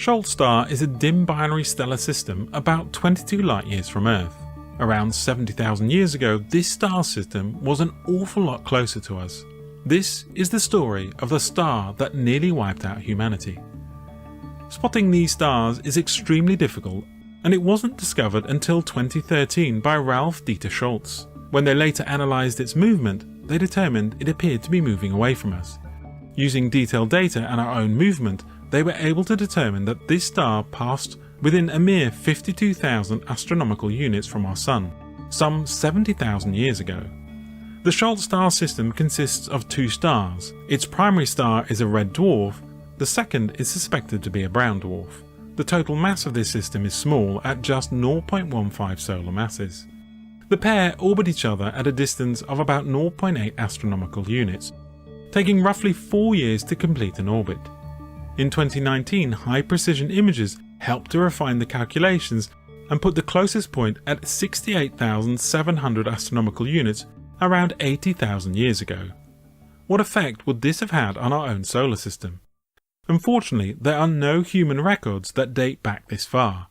Scholz star is a dim binary stellar system about 22 light-years from Earth. Around 70,000 years ago, this star system was an awful lot closer to us. This is the story of the star that nearly wiped out humanity. Spotting these stars is extremely difficult, and it wasn't discovered until 2013 by Ralph Dieter Scholz. When they later analysed its movement, they determined it appeared to be moving away from us. Using detailed data and our own movement, they were able to determine that this star passed within a mere 52,000 astronomical units from our Sun, some 70,000 years ago. The Scholz star system consists of two stars. Its primary star is a red dwarf, the second is suspected to be a brown dwarf. The total mass of this system is small at just 0.15 solar masses. The pair orbit each other at a distance of about 0.8 astronomical units, taking roughly 4 years to complete an orbit. In 2019, high-precision images helped to refine the calculations and put the closest point at 68,700 astronomical units around 80,000 years ago. What effect would this have had on our own solar system? Unfortunately, there are no human records that date back this far,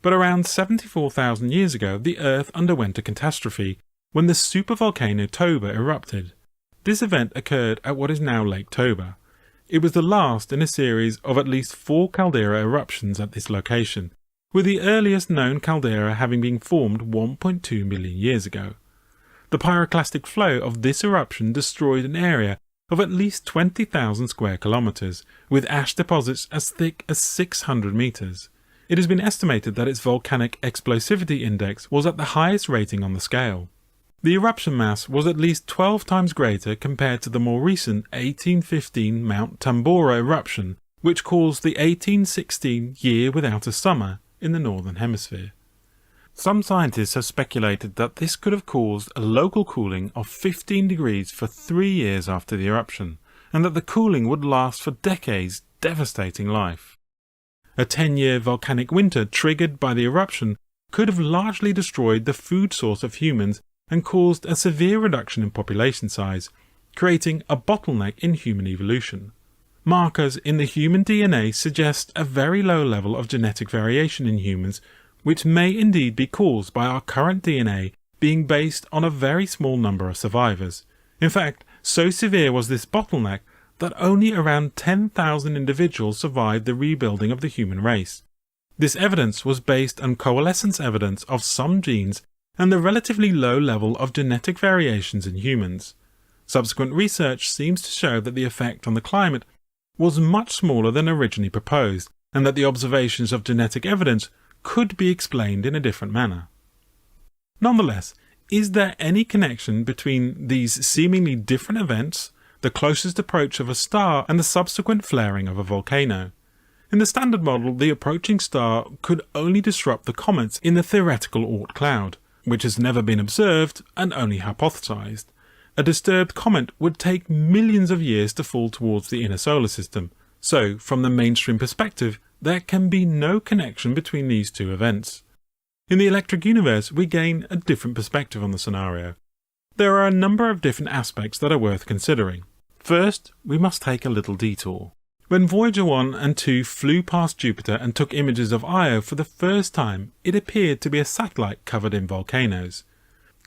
but around 74,000 years ago the Earth underwent a catastrophe when the supervolcano Toba erupted. This event occurred at what is now Lake Toba. It was the last in a series of at least 4 caldera eruptions at this location, with the earliest known caldera having been formed 1.2 million years ago. The pyroclastic flow of this eruption destroyed an area of at least 20,000 square kilometers, with ash deposits as thick as 600 meters. It has been estimated that its volcanic explosivity index was at the highest rating on the scale. The eruption mass was at least 12 times greater compared to the more recent 1815 Mount Tambora eruption, which caused the 1816 year without a summer in the Northern Hemisphere. Some scientists have speculated that this could have caused a local cooling of 15 degrees for 3 years after the eruption, and that the cooling would last for decades, devastating life. A 10-year volcanic winter triggered by the eruption could have largely destroyed the food source of humans and caused a severe reduction in population size, creating a bottleneck in human evolution. Markers in the human DNA suggest a very low level of genetic variation in humans, which may indeed be caused by our current DNA being based on a very small number of survivors. In fact, so severe was this bottleneck that only around 10,000 individuals survived the rebuilding of the human race. This evidence was based on coalescence evidence of some genes and the relatively low level of genetic variations in humans. Subsequent research seems to show that the effect on the climate was much smaller than originally proposed, and that the observations of genetic evidence could be explained in a different manner. Nonetheless, is there any connection between these seemingly different events, the closest approach of a star and the subsequent flaring of a volcano? In the standard model, the approaching star could only disrupt the comets in the theoretical Oort cloud, which has never been observed and only hypothesized. A disturbed comet would take millions of years to fall towards the inner solar system, so from the mainstream perspective, there can be no connection between these two events. In the electric universe, we gain a different perspective on the scenario. There are a number of different aspects that are worth considering. First, we must take a little detour. When Voyager 1 and 2 flew past Jupiter and took images of Io for the first time, it appeared to be a satellite covered in volcanoes.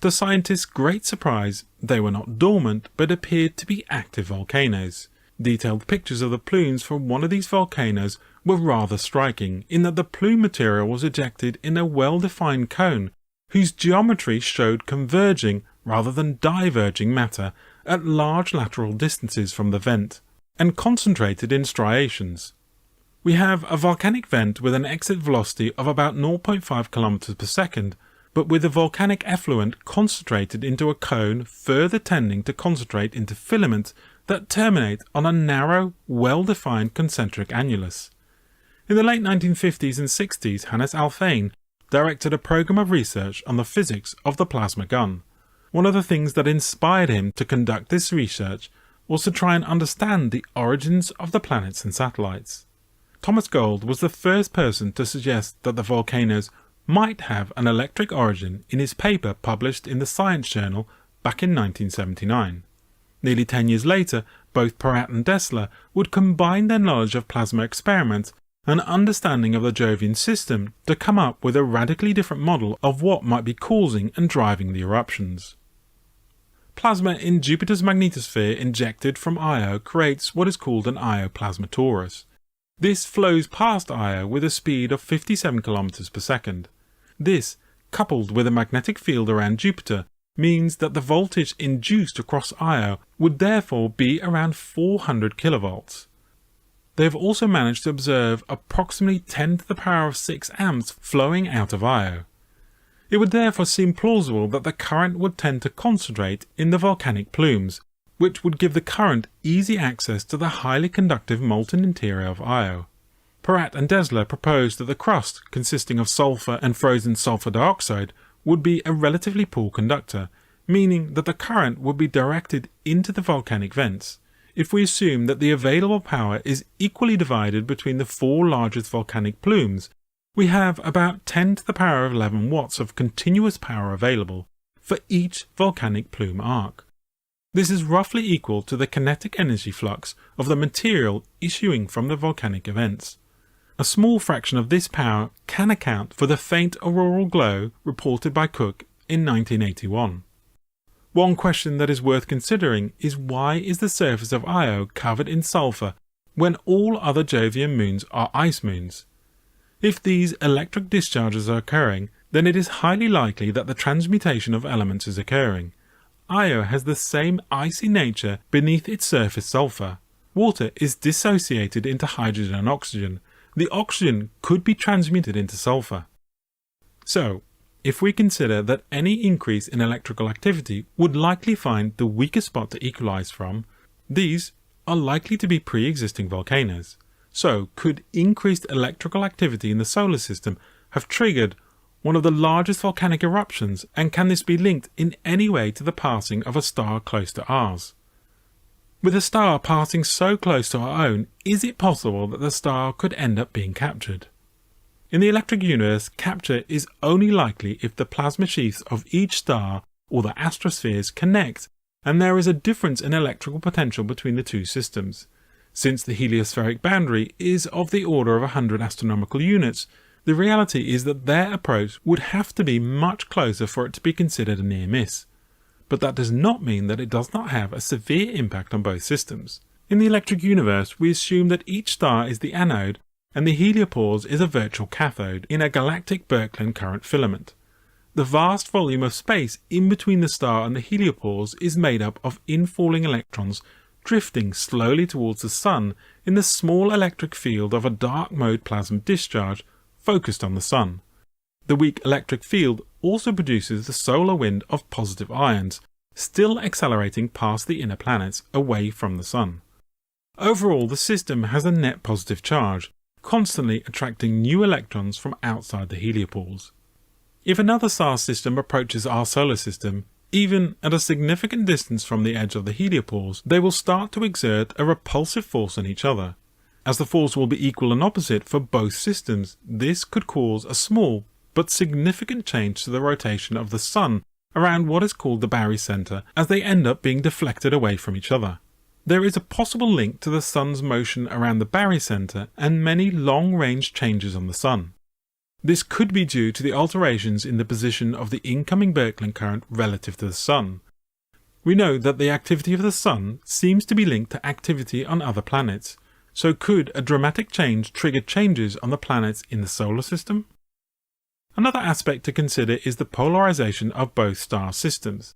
To scientists' great surprise, they were not dormant but appeared to be active volcanoes. Detailed pictures of the plumes from one of these volcanoes were rather striking, in that the plume material was ejected in a well-defined cone whose geometry showed converging rather than diverging matter at large lateral distances from the vent, and concentrated in striations. We have a volcanic vent with an exit velocity of about 0.5 km per second, but with the volcanic effluent concentrated into a cone further tending to concentrate into filaments that terminate on a narrow, well-defined concentric annulus. In the late 1950s and 60s, Hannes Alfvén directed a program of research on the physics of the plasma gun. One of the things that inspired him to conduct this research was to try and understand the origins of the planets and satellites. Thomas Gold was the first person to suggest that the volcanoes might have an electric origin in his paper published in the Science Journal back in 1979. Nearly 10 years later, both Peratt and Dessler would combine their knowledge of plasma experiments an understanding of the Jovian system to come up with a radically different model of what might be causing and driving the eruptions. Plasma in Jupiter's magnetosphere injected from Io creates what is called an Io plasma torus. This flows past Io with a speed of 57 km per second. This, coupled with a magnetic field around Jupiter, means that the voltage induced across Io would therefore be around 400 kilovolts. They have also managed to observe approximately 10 to the power of 6 amps flowing out of Io. It would therefore seem plausible that the current would tend to concentrate in the volcanic plumes, which would give the current easy access to the highly conductive molten interior of Io. Peratt and Dessler proposed that the crust, consisting of sulfur and frozen sulfur dioxide, would be a relatively poor conductor, meaning that the current would be directed into the volcanic vents. If we assume that the available power is equally divided between the 4 largest volcanic plumes, we have about 10 to the power of 11 watts of continuous power available for each volcanic plume arc. This is roughly equal to the kinetic energy flux of the material issuing from the volcanic events. A small fraction of this power can account for the faint auroral glow reported by Cook in 1981. One question that is worth considering is why is the surface of Io covered in sulfur when all other Jovian moons are ice moons? If these electric discharges are occurring, then it is highly likely that the transmutation of elements is occurring. Io has the same icy nature beneath its surface sulfur. Water is dissociated into hydrogen and oxygen. The oxygen could be transmuted into sulfur. So, if we consider that any increase in electrical activity would likely find the weakest spot to equalize from, these are likely to be pre-existing volcanoes. So, could increased electrical activity in the solar system have triggered one of the largest volcanic eruptions, and can this be linked in any way to the passing of a star close to ours? With a star passing so close to our own, is it possible that the star could end up being captured? In the electric universe, capture is only likely if the plasma sheaths of each star or the astrospheres connect and there is a difference in electrical potential between the two systems. Since the heliospheric boundary is of the order of 100 astronomical units, the reality is that their approach would have to be much closer for it to be considered a near miss. But that does not mean that it does not have a severe impact on both systems. In the electric universe, we assume that each star is the anode and the heliopause is a virtual cathode in a galactic Birkeland current filament. The vast volume of space in between the star and the heliopause is made up of infalling electrons drifting slowly towards the Sun in the small electric field of a dark mode plasma discharge focused on the Sun. The weak electric field also produces the solar wind of positive ions, still accelerating past the inner planets away from the Sun. Overall, the system has a net positive charge, constantly attracting new electrons from outside the heliopause. If another star system approaches our solar system, even at a significant distance from the edge of the heliopause, they will start to exert a repulsive force on each other. As the force will be equal and opposite for both systems, this could cause a small but significant change to the rotation of the Sun around what is called the barycenter as they end up being deflected away from each other. There is a possible link to the Sun's motion around the barycenter and many long-range changes on the Sun. This could be due to the alterations in the position of the incoming Birkeland current relative to the Sun. We know that the activity of the Sun seems to be linked to activity on other planets, so could a dramatic change trigger changes on the planets in the solar system? Another aspect to consider is the polarization of both star systems.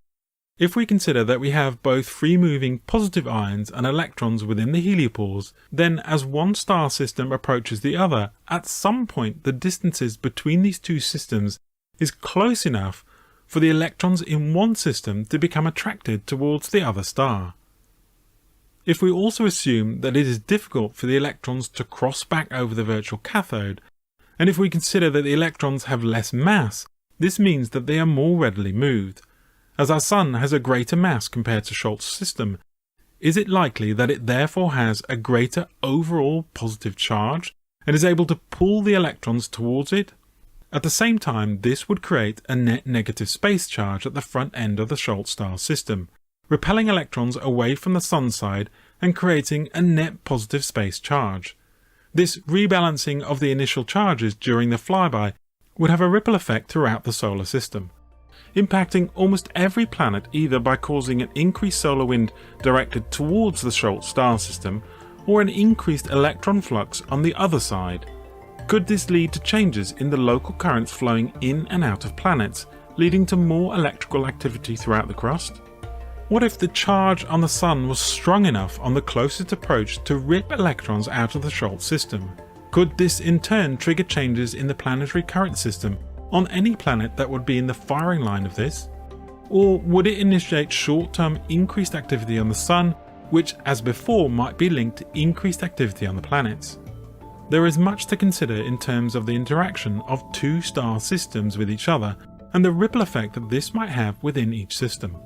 If we consider that we have both free-moving positive ions and electrons within the heliopause, then as one star system approaches the other, at some point the distances between these two systems is close enough for the electrons in one system to become attracted towards the other star. If we also assume that it is difficult for the electrons to cross back over the virtual cathode, and if we consider that the electrons have less mass, this means that they are more readily moved. As our Sun has a greater mass compared to Scholz's system, is it likely that it therefore has a greater overall positive charge and is able to pull the electrons towards it? At the same time, this would create a net negative space charge at the front end of the Scholz star system, repelling electrons away from the Sun side and creating a net positive space charge. This rebalancing of the initial charges during the flyby would have a ripple effect throughout the solar system, impacting almost every planet either by causing an increased solar wind directed towards the Schultz star system or an increased electron flux on the other side. Could this lead to changes in the local currents flowing in and out of planets, leading to more electrical activity throughout the crust? What if the charge on the Sun was strong enough on the closest approach to rip electrons out of the Schultz system? Could this in turn trigger changes in the planetary current system on any planet that would be in the firing line of this? Or would it initiate short-term increased activity on the Sun, which as before might be linked to increased activity on the planets? There is much to consider in terms of the interaction of two star systems with each other and the ripple effect that this might have within each system.